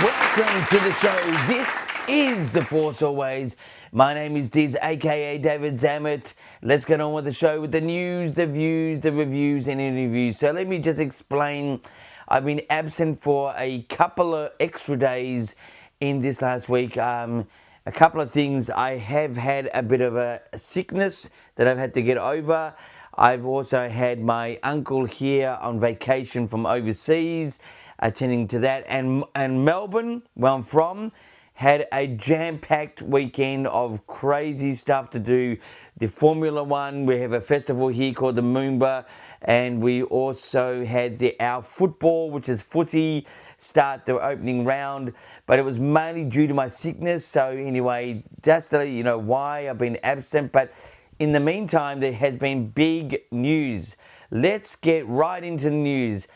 Welcome to the show. This is The Force Always. My name is Diz, aka David Zammit. Let's get on with the show with the news, the views, the reviews, and interviews. So let me just explain. I've been absent for a couple of extra days in this last week. A couple of things. I have had a bit of a sickness that I've had to get over. I've also had my uncle here on vacation from overseas, attending to that, and Melbourne, where I'm from, had a jam-packed weekend of crazy stuff to do. The Formula One, we have a festival here called the Moomba, and we also had our football, which is footy, start the opening round, but it was mainly due to my sickness. So anyway, just to let you know why I've been absent, but in the meantime, there has been big news. Let's get right into the news.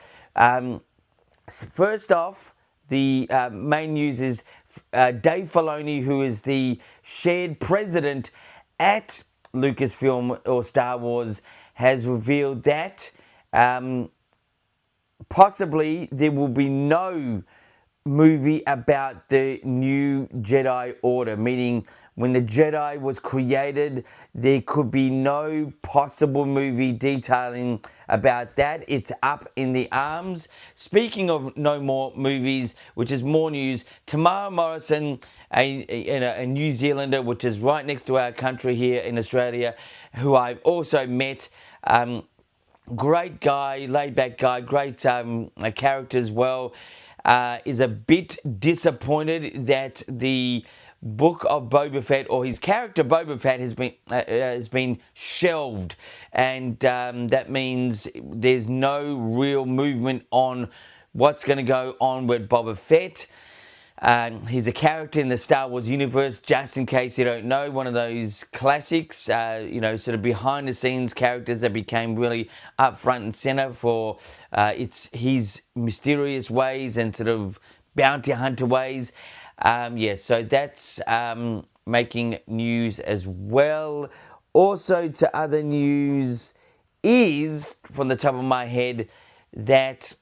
First off, the main news is Dave Filoni, who is the shared president at Lucasfilm or Star Wars, has revealed that possibly there will be no movie about the new Jedi Order, meaning when the Jedi was created, there could be no possible movie detailing about that. It's up in the arms. Speaking of no more movies, which is more news, Tamara Morrison, a New Zealander, which is right next to our country here in Australia, who I've also met, great guy, laid-back guy, great character as well, is a bit disappointed that the book of Boba Fett, or his character Boba Fett, has been shelved, and that means there's no real movement on what's going to go on with Boba Fett. He's a character in the Star Wars universe, just in case you don't know, one of those classics, sort of behind the scenes characters that became really up front and center for his mysterious ways and sort of bounty hunter ways. So that's making news as well. Also, to other news is, from the top of my head, that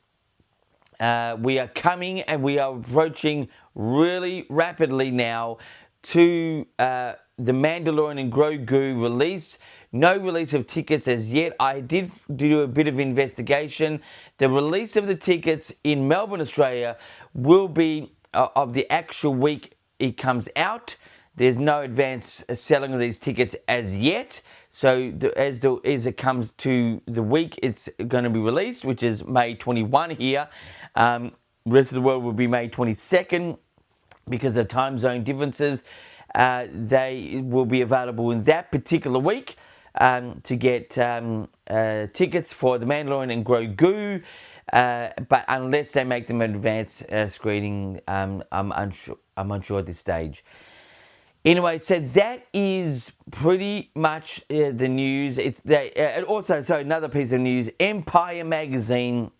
we are coming and we are approaching really rapidly now to the Mandalorian and Grogu release. No release of tickets as yet. I did do a bit of investigation. The release of the tickets in Melbourne, Australia will be of the actual week it comes out. There's no advance selling of these tickets as yet. So as it comes to the week it's going to be released, which is May 21 here, rest of the world will be May 22nd because of time zone differences. They will be available in that particular week to get tickets for The Mandalorian and Grogu. But unless they make them an advance screening, I'm unsure at this stage. Anyway, so that is pretty much the news. And also, so another piece of news: Empire magazine,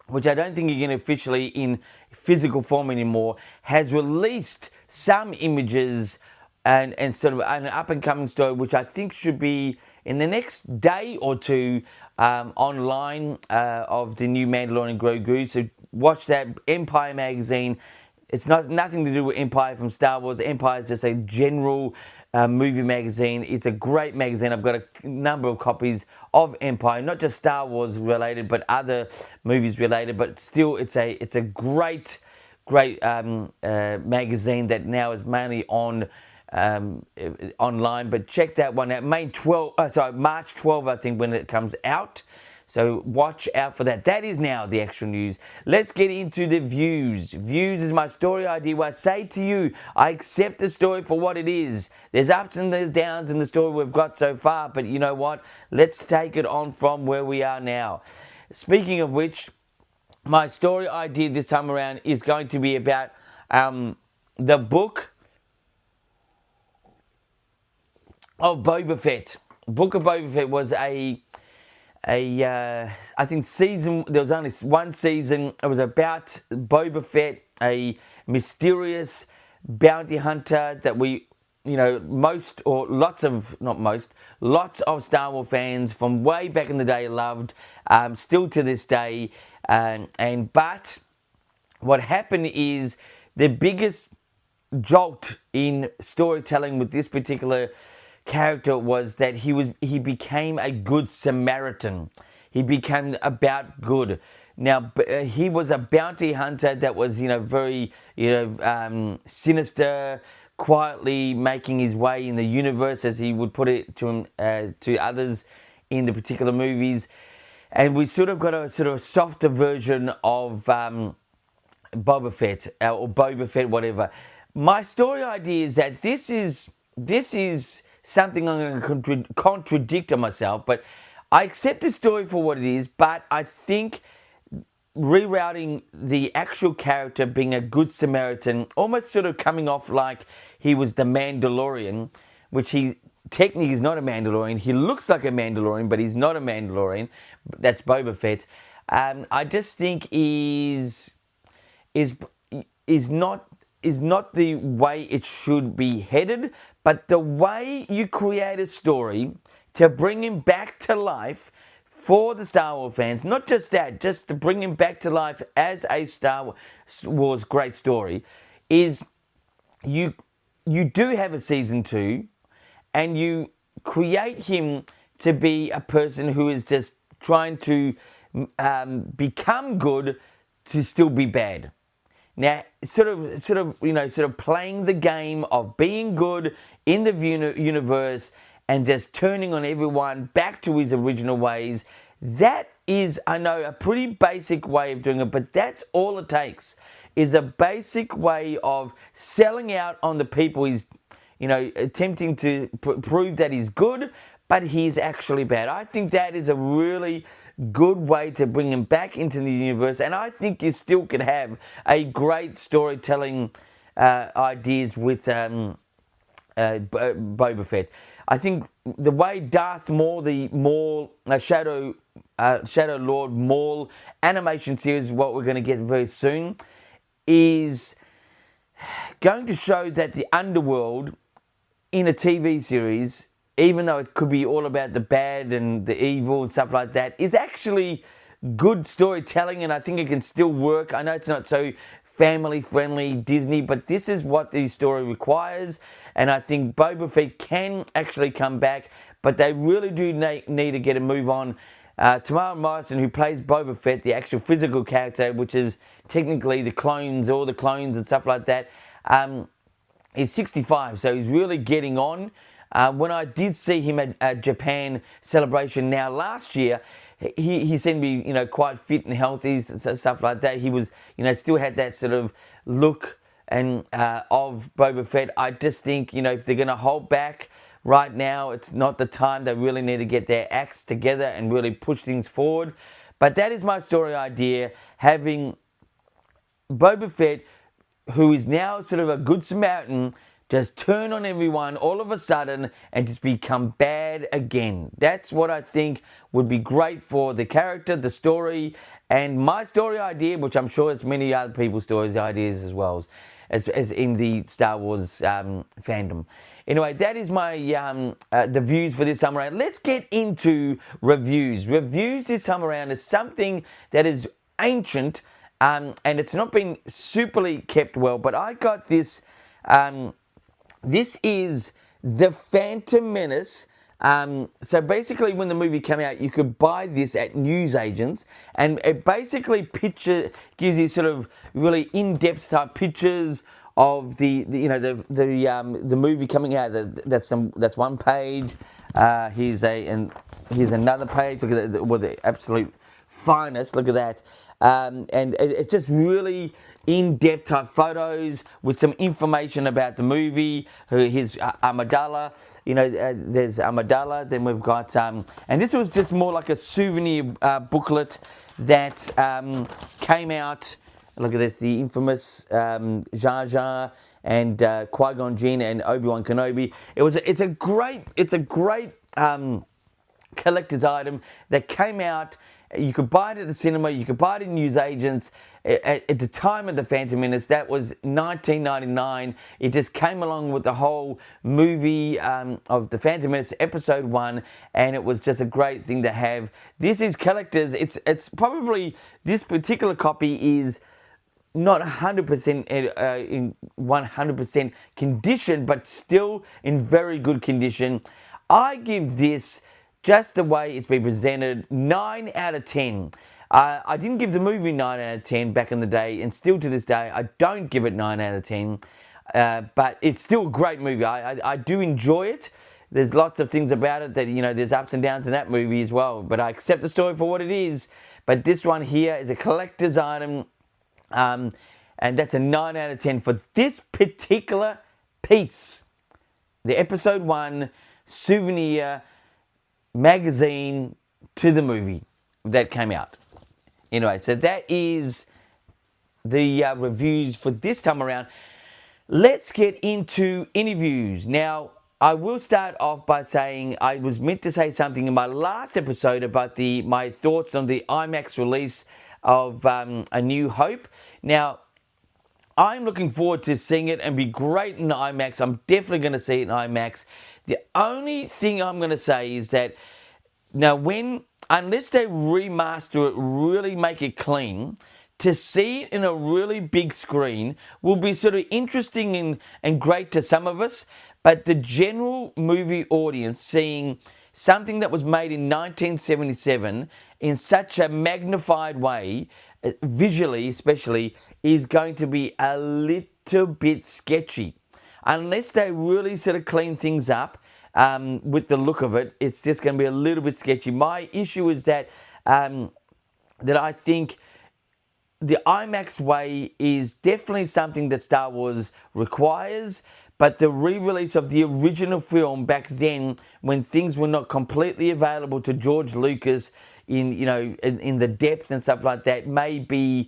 which I don't think you're going to officially in physical form anymore, has released some images and sort of an up and coming story, which I think should be in the next day or two online of the new Mandalorian and Grogu. So watch that, Empire magazine. It's nothing to do with Empire from Star Wars. Empire is just a general movie magazine. It's a great magazine. I've got a number of copies of Empire, not just Star Wars related, but other movies related. But still, it's a great magazine that now is mainly on online. But check that one out. March 12th, I think, when it comes out. So watch out for that. That is now the extra news. Let's get into the views. Views is my story idea where I say to you, I accept the story for what it is. There's ups and there's downs in the story we've got so far, but you know what? Let's take it on from where we are now. Speaking of which, my story idea this time around is going to be about the book of Boba Fett. Book of Boba Fett was I think there was only one season. It was about Boba Fett, a mysterious bounty hunter that lots of Star Wars fans from way back in the day loved, still to this day. But what happened is the biggest jolt in storytelling with this particular character was that he became a good Samaritan. He became about good. Now he was a bounty hunter that was very sinister, quietly making his way in the universe, as he would put it to others in the particular movies. And we sort of got a sort of softer version of Boba Fett or Boba Fett, whatever. My story idea is that this is something I'm going to contradict on myself, but I accept the story for what it is. But I think rerouting the actual character being a good Samaritan, almost sort of coming off like he was the Mandalorian, which he technically is not a Mandalorian. He looks like a Mandalorian, but he's not a Mandalorian. That's Boba Fett. I just think is not the way it should be headed, but the way you create a story to bring him back to life for the Star Wars fans, not just that, just to bring him back to life as a Star Wars great story, is you do have a season 2, and you create him to be a person who is just trying to become good to still be bad. Now, sort of playing the game of being good in the universe and just turning on everyone back to his original ways. That is, I know, a pretty basic way of doing it, but that's all it takes, is a basic way of selling out on the people he's, attempting to prove that he's good, but he's actually bad. I think that is a really good way to bring him back into the universe, and I think you still could have a great storytelling ideas with Boba Fett. I think the way Darth Maul, the Shadow Lord Maul animation series, what we're going to get very soon, is going to show that the underworld in a TV series, even though it could be all about the bad and the evil and stuff like that, is actually good storytelling, and I think it can still work. I know it's not so family-friendly Disney, but this is what the story requires, and I think Boba Fett can actually come back, but they really do need to get a move on. Tamara Morrison, who plays Boba Fett, the actual physical character, which is technically the clones, all the clones and stuff like that, is 65, so he's really getting on. When I did see him at Japan Celebration now last year, he seemed to be, quite fit and healthy, stuff like that. He was, still had that sort of look and of Boba Fett. I just think, if they're going to hold back right now, it's not the time. They really need to get their acts together and really push things forward. But that is my story idea, having Boba Fett, who is now sort of a good Samaritan, just turn on everyone all of a sudden and just become bad again. That's what I think would be great for the character, the story, and my story idea, which I'm sure it's many other people's stories ideas as well, as in the Star Wars fandom. Anyway, that is my the views for this time around. Let's get into reviews. Reviews this time around is something that is ancient, and it's not been superly kept well, but I got this. This is The Phantom Menace. So basically, when the movie came out, you could buy this at newsagents, and it basically gives you sort of really in-depth type pictures of the movie coming out. That's one page. Here's another page. Look at that, with the absolute finest. Look at that. And it's just really in-depth type photos with some information about the movie. His Amidala, there's Amidala. Then we've got, and this was just more like a souvenir booklet that came out. Look at this, the infamous Jar Jar and Qui-Gon Jinn and Obi-Wan Kenobi. It's a great collector's item that came out. You could buy it at the cinema, you could buy it in newsagents. At the time of The Phantom Menace, that was 1999. It just came along with the whole movie of The Phantom Menace, Episode 1, and it was just a great thing to have. This is collector's. It's probably, this particular copy is not 100% in 100% condition, but still in very good condition. I give this, just the way it's been presented, 9 out of 10. I didn't give the movie 9 out of 10 back in the day, and still to this day, I don't give it 9 out of 10. But it's still a great movie. I do enjoy it. There's lots of things about it that, there's ups and downs in that movie as well. But I accept the story for what it is. But this one here is a collector's item. And that's a 9 out of 10 for this particular piece. The episode 1 souvenir magazine to the movie that came out. Anyway, so that is the reviews for this time around. Let's get into interviews. Now, I will start off by saying I was meant to say something in my last episode about my thoughts on the IMAX release of A New Hope. Now, I'm looking forward to seeing it and be great in IMAX. I'm definitely going to see it in IMAX. The only thing I'm going to say is that now unless they remaster it, really make it clean, to see it in a really big screen will be sort of interesting and great to some of us, but the general movie audience seeing something that was made in 1977 in such a magnified way, visually especially, is going to be a little bit sketchy. Unless they really sort of clean things up with the look of it, it's just going to be a little bit sketchy. My issue is that I think the IMAX way is definitely something that Star Wars requires, but the re-release of the original film back then, when things were not completely available to George Lucas in the depth and stuff like that, may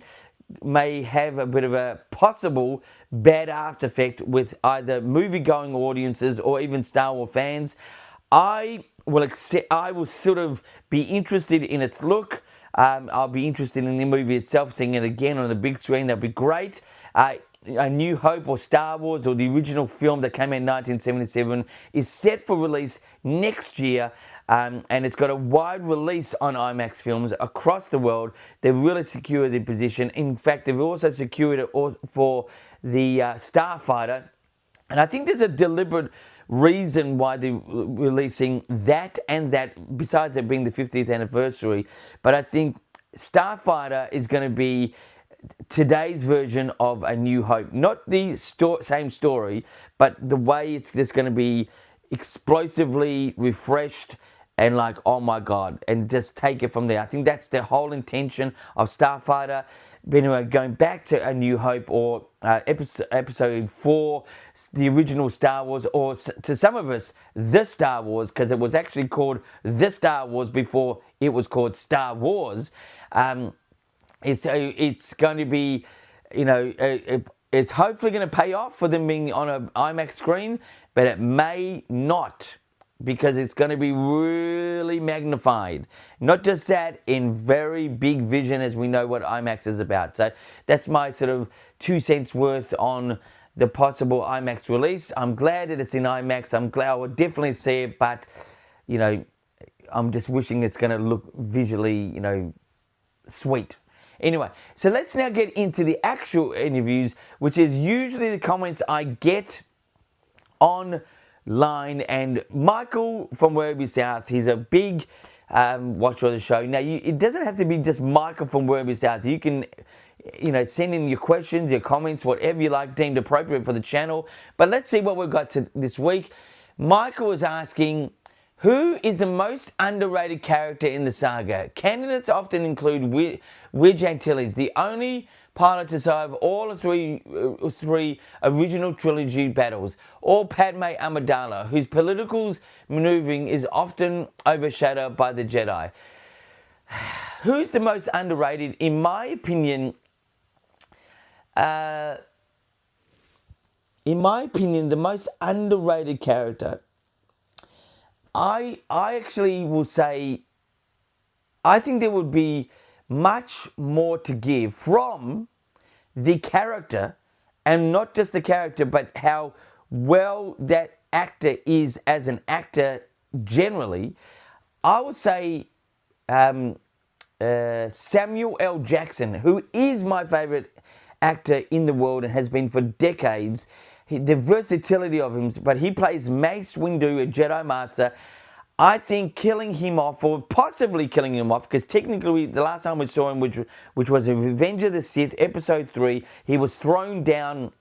have a bit of a possible bad after effect with either movie-going audiences or even Star Wars fans. I will sort of be interested in its look. I'll be interested in the movie itself, seeing it again on the big screen. That'd be great. A New Hope or Star Wars or the original film that came out in 1977 is set for release next year, and it's got a wide release on IMAX films across the world. They've really secured their position. In fact, they've also secured it for the Starfighter. And I think there's a deliberate reason why they're releasing that and that, besides it being the 50th anniversary. But I think Starfighter is going to be today's version of A New Hope. Not the same story, but the way it's just going to be explosively refreshed and like, oh my God, and just take it from there. I think that's the whole intention of Starfighter. But anyway, going back to A New Hope or episode 4, the original Star Wars, or to some of us, The Star Wars, because it was actually called The Star Wars before it was called Star Wars. It's going to be, it's hopefully going to pay off for them being on an IMAX screen, but it may not, because it's going to be really magnified. Not just that, in very big vision, as we know what IMAX is about. So that's my sort of 2 cents worth on the possible IMAX release. I'm glad that it's in IMAX. I'm glad I will definitely see it, but, I'm just wishing it's going to look visually, sweet. Anyway, so let's now get into the actual interviews, which is usually the comments I get online. And Michael from Werribee South, he's a big watcher of the show. Now, it doesn't have to be just Michael from Werribee South. You can, send in your questions, your comments, whatever you like, deemed appropriate for the channel. But let's see what we've got this week. Michael is asking, who is the most underrated character in the saga? Candidates often include Wedge Antilles, the only pilot to survive all three original trilogy battles, or Padme Amidala, whose political maneuvering is often overshadowed by the Jedi. Who's the most underrated? In my opinion, the most underrated character, I actually will say, I think there would be much more to give from the character, and not just the character, but how well that actor is as an actor generally. I would say Samuel L. Jackson, who is my favorite actor in the world and has been for decades. The versatility of him, but he plays Mace Windu, a Jedi Master. I think killing him off, or possibly killing him off, because technically the last time we saw him, which was in Revenge of the Sith, Episode 3, he was thrown down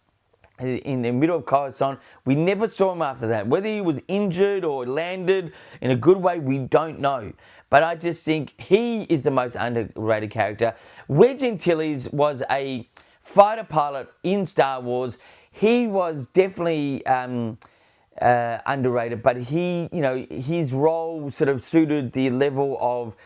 in the middle of Coruscant. We never saw him after that. Whether he was injured or landed in a good way, we don't know. But I just think he is the most underrated character. Wedge Antilles was a fighter pilot in Star Wars. He was definitely underrated, but his role sort of suited the level of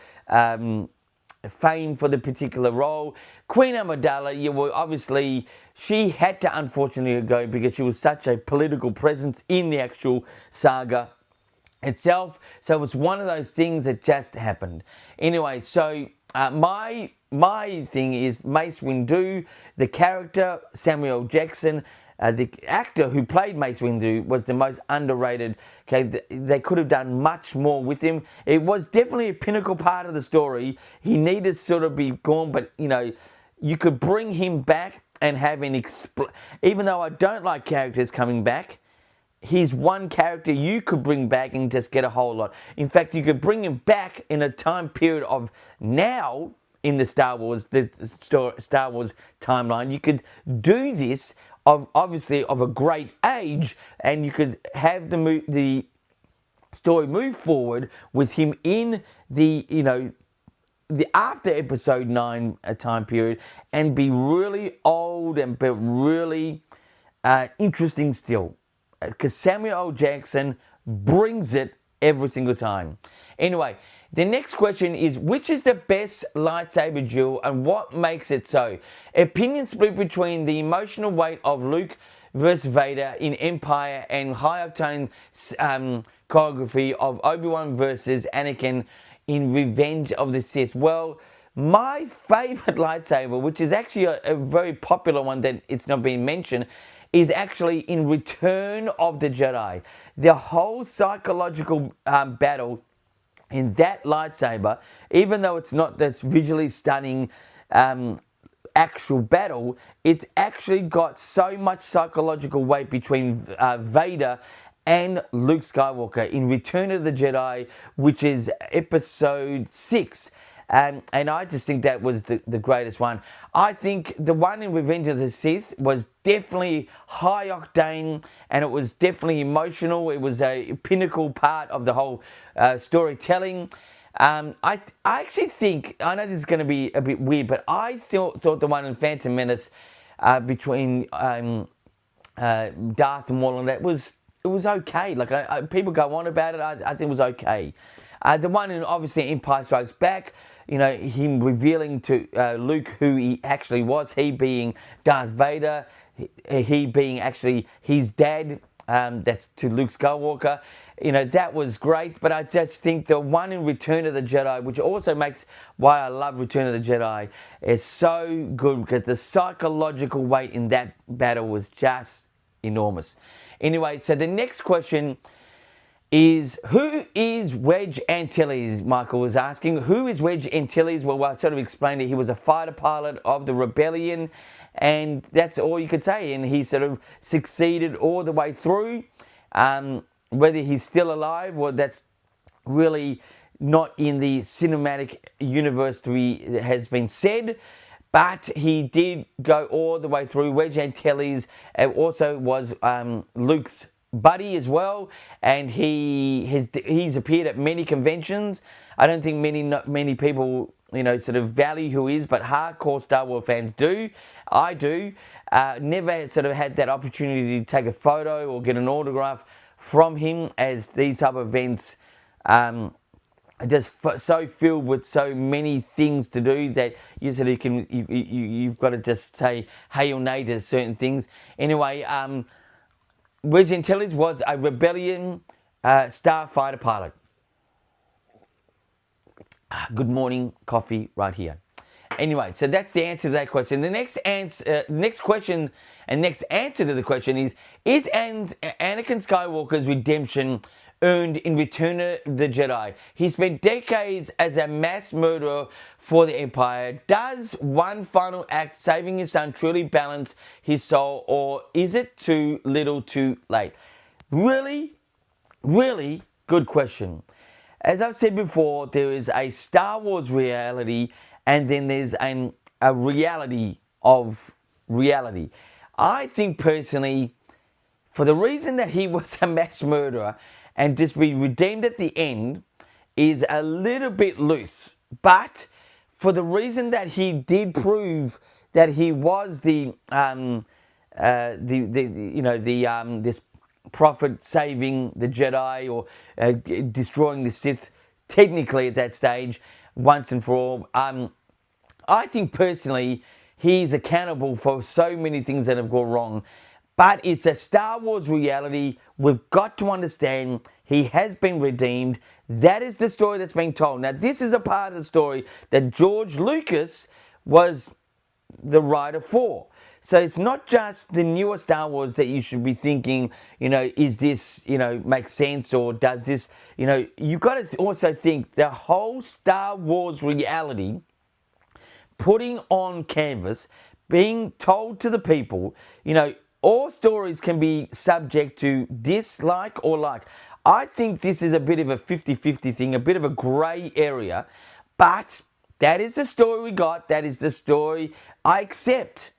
fame for the particular role. Queen Amidala, obviously she had to unfortunately go because she was such a political presence in the actual saga itself. So it's one of those things that just happened. Anyway, so my thing is Mace Windu, the character Samuel Jackson. The actor who played Mace Windu was the most underrated. Okay, they could have done much more with him. It was definitely a pinnacle part of the story. He needed to sort of be gone, but you could bring him back and have an even though I don't like characters coming back, he's one character you could bring back and just get a whole lot. In fact, you could bring him back in a time period of now in the Star Wars timeline. You could do this obviously of a great age, and you could have the story move forward with him in the the after Episode 9 time period, and be really old and but really interesting still, because Samuel L. Jackson brings it every single time. Anyway, the next question is, which is the best lightsaber duel and what makes it so? Opinion split between the emotional weight of Luke versus Vader in Empire and high-octane choreography of Obi-Wan versus Anakin in Revenge of the Sith. Well, my favorite lightsaber, which is actually a very popular one that it's not being mentioned, is actually in Return of the Jedi. The whole psychological battle in that lightsaber, even though it's not this visually stunning actual battle, it's actually got so much psychological weight between Vader and Luke Skywalker in Return of the Jedi, which is Episode 6. And I just think that was the greatest one. I think the one in Revenge of the Sith was definitely high octane, and it was definitely emotional. It was a pinnacle part of the whole storytelling. I actually think, I know this is going to be a bit weird, but I thought the one in Phantom Menace between Darth Maul and that was okay. Like people go on about it. I think it was okay. The one in obviously Empire Strikes Back, him revealing to Luke who he actually was, he being Darth Vader, he being actually his dad, that's to Luke Skywalker. That was great, but I just think the one in Return of the Jedi, which also makes why I love Return of the Jedi, is so good because the psychological weight in that battle was just enormous. Anyway, so the next question is, who is Wedge Antilles? Michael was asking. Who is Wedge Antilles? Well, I sort of explained it. He was a fighter pilot of the rebellion, and that's all you could say. And he sort of succeeded all the way through. Whether he's still alive, well, that's really not in the cinematic universe has been said. But he did go all the way through. Wedge Antilles also was Luke's buddy as well, and he's appeared at many conventions. I don't think many people sort of value who he is, but hardcore Star Wars fans do. I do. Never sort of had that opportunity to take a photo or get an autograph from him, as these type of events are just so filled with so many things to do that you sort of you've got to just say hey or nay to certain things. Anyway, Wedge Antilles was a rebellion starfighter pilot. Good morning, coffee right here. Anyway, so that's the answer to that question. The next question and next answer to the question is Anakin Skywalker's redemption earned in Return of the Jedi. He spent decades as a mass murderer for the Empire. Does one final act, saving his son, truly balance his soul, or is it too little too late? Really, really good question. As I've said before, there is a Star Wars reality, and then there's a reality of reality. I think personally, for the reason that he was a mass murderer and just be redeemed at the end is a little bit loose. But for the reason that he did prove that he was this prophet saving the Jedi or destroying the Sith, technically at that stage, once and for all. I think personally he's accountable for so many things that have gone wrong. But it's a Star Wars reality. We've got to understand he has been redeemed. That is the story that's being told. Now, this is a part of the story that George Lucas was the writer for. So it's not just the newer Star Wars that you should be thinking, is this, make sense, or does this, you've got to also think the whole Star Wars reality, putting on canvas, being told to the people, all stories can be subject to dislike or like. I think this is a bit of a 50-50 thing, a bit of a grey area, but that is the story we got. That is the story I accept.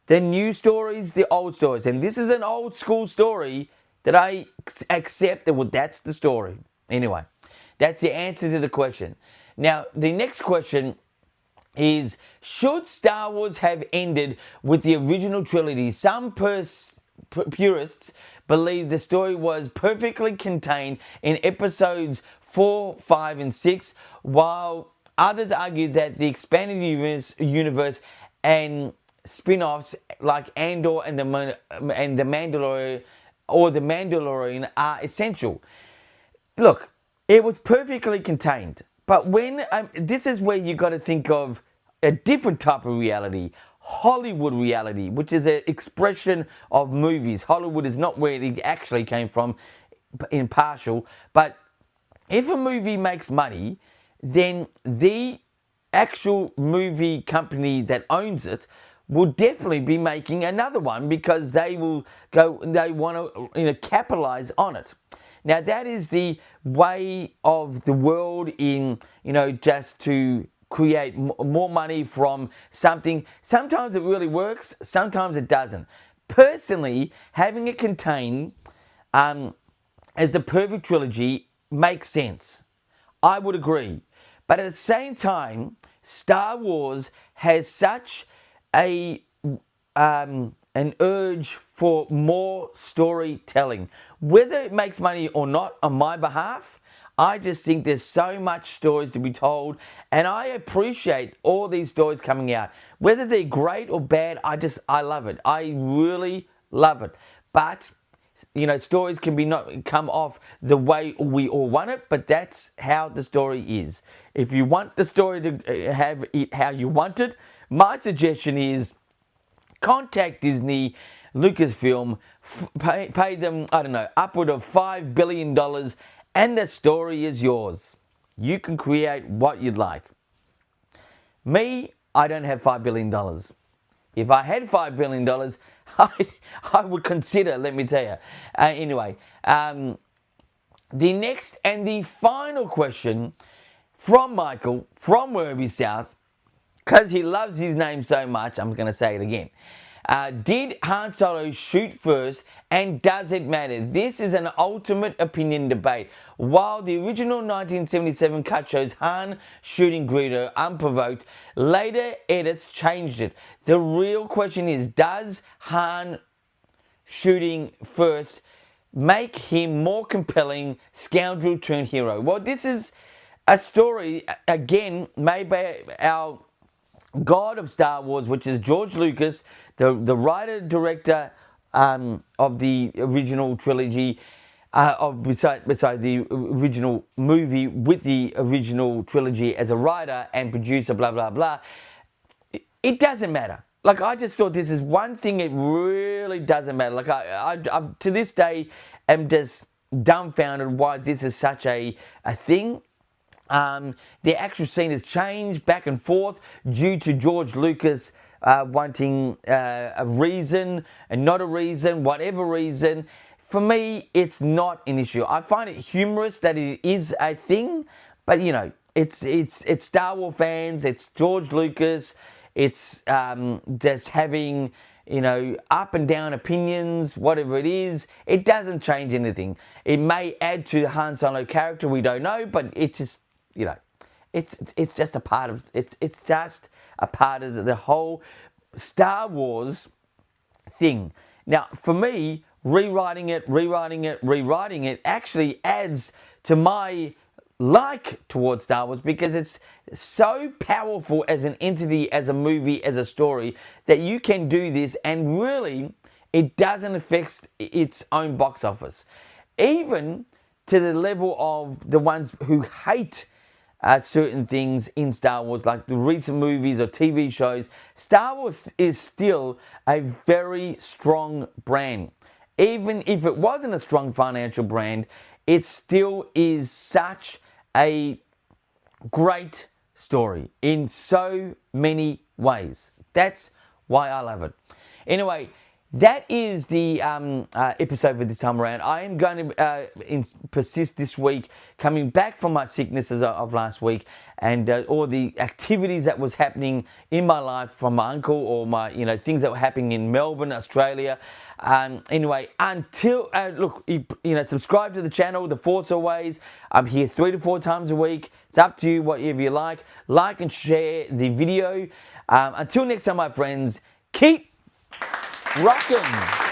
The new stories, the old stories. And this is an old school story that I accept. Well, that's the story. Anyway, that's the answer to the question. Now, the next question is, should Star Wars have ended with the original trilogy? Some purists believe the story was perfectly contained in episodes 4, 5, and 6, while others argue that the expanded universe and spin-offs like Andor and the Mandalorian are essential. Look, it was perfectly contained. But when this is where you got to think of a different type of reality, Hollywood reality, which is an expression of movies. Hollywood is not where it actually came from, impartial. But if a movie makes money, then the actual movie company that owns it will definitely be making another one because they want to capitalize on it. Now, that is the way of the world in, just to create more money from something. Sometimes it really works, sometimes it doesn't. Personally, having it contained as the perfect trilogy makes sense. I would agree. But at the same time, Star Wars has such an urge for more storytelling. Whether it makes money or not on my behalf, I just think there's so much stories to be told, and I appreciate all these stories coming out. Whether they're great or bad, I love it. I really love it. But stories can be not come off the way we all want it, but that's how the story is. If you want the story to have it how you want it, my suggestion is contact Disney, Lucasfilm, pay them, I don't know, upward of $5 billion, and the story is yours. You can create what you'd like. Me, I don't have $5 billion. If I had $5 billion, I would consider, let me tell you. Anyway, the next and the final question from Michael, from Werribee South, because he loves his name so much, I'm going to say it again. Did Han Solo shoot first, and does it matter? This is an ultimate opinion debate. While the original 1977 cut shows Han shooting Greedo unprovoked, later edits changed it. The real question is, does Han shooting first make him more compelling scoundrel turned hero? Well, this is a story, again, made by our God of Star Wars, which is George Lucas, the writer-director of the original trilogy, the original movie with the original trilogy as a writer and producer, blah, blah, blah. It doesn't matter. Like, I just thought this is one thing, it really doesn't matter. Like, I to this day am just dumbfounded why this is such a thing. The actual scene has changed back and forth due to George Lucas wanting a reason and not a reason, whatever reason. For me, it's not an issue. I find it humorous that it is a thing, but you know, it's Star Wars fans, it's George Lucas, it's just having, you know, up and down opinions, whatever it is. It doesn't change anything. It may add to the Han Solo character, we don't know, but it just, you know, it's just a part of it's just a part of the whole Star Wars thing. Now, for me, rewriting it actually adds to my like towards Star Wars, because it's so powerful as an entity, as a movie, as a story, that you can do this and really it doesn't affect its own box office. Even to the level of the ones who hate certain things in Star Wars, like the recent movies or TV shows, Star Wars is still a very strong brand. Even if it wasn't a strong financial brand, it still is such a great story in so many ways. That's why I love it. Anyway, that is the episode for this time around. I am going to persist this week, coming back from my sickness of last week, and all the activities that was happening in my life from my uncle, or my, you know, things that were happening in Melbourne, Australia. Anyway, until look, you know, subscribe to the channel, The Force Always. I'm here 3 to 4 times a week. It's up to you, whatever you like. Like and share the video. Until next time, my friends, keep rockin'.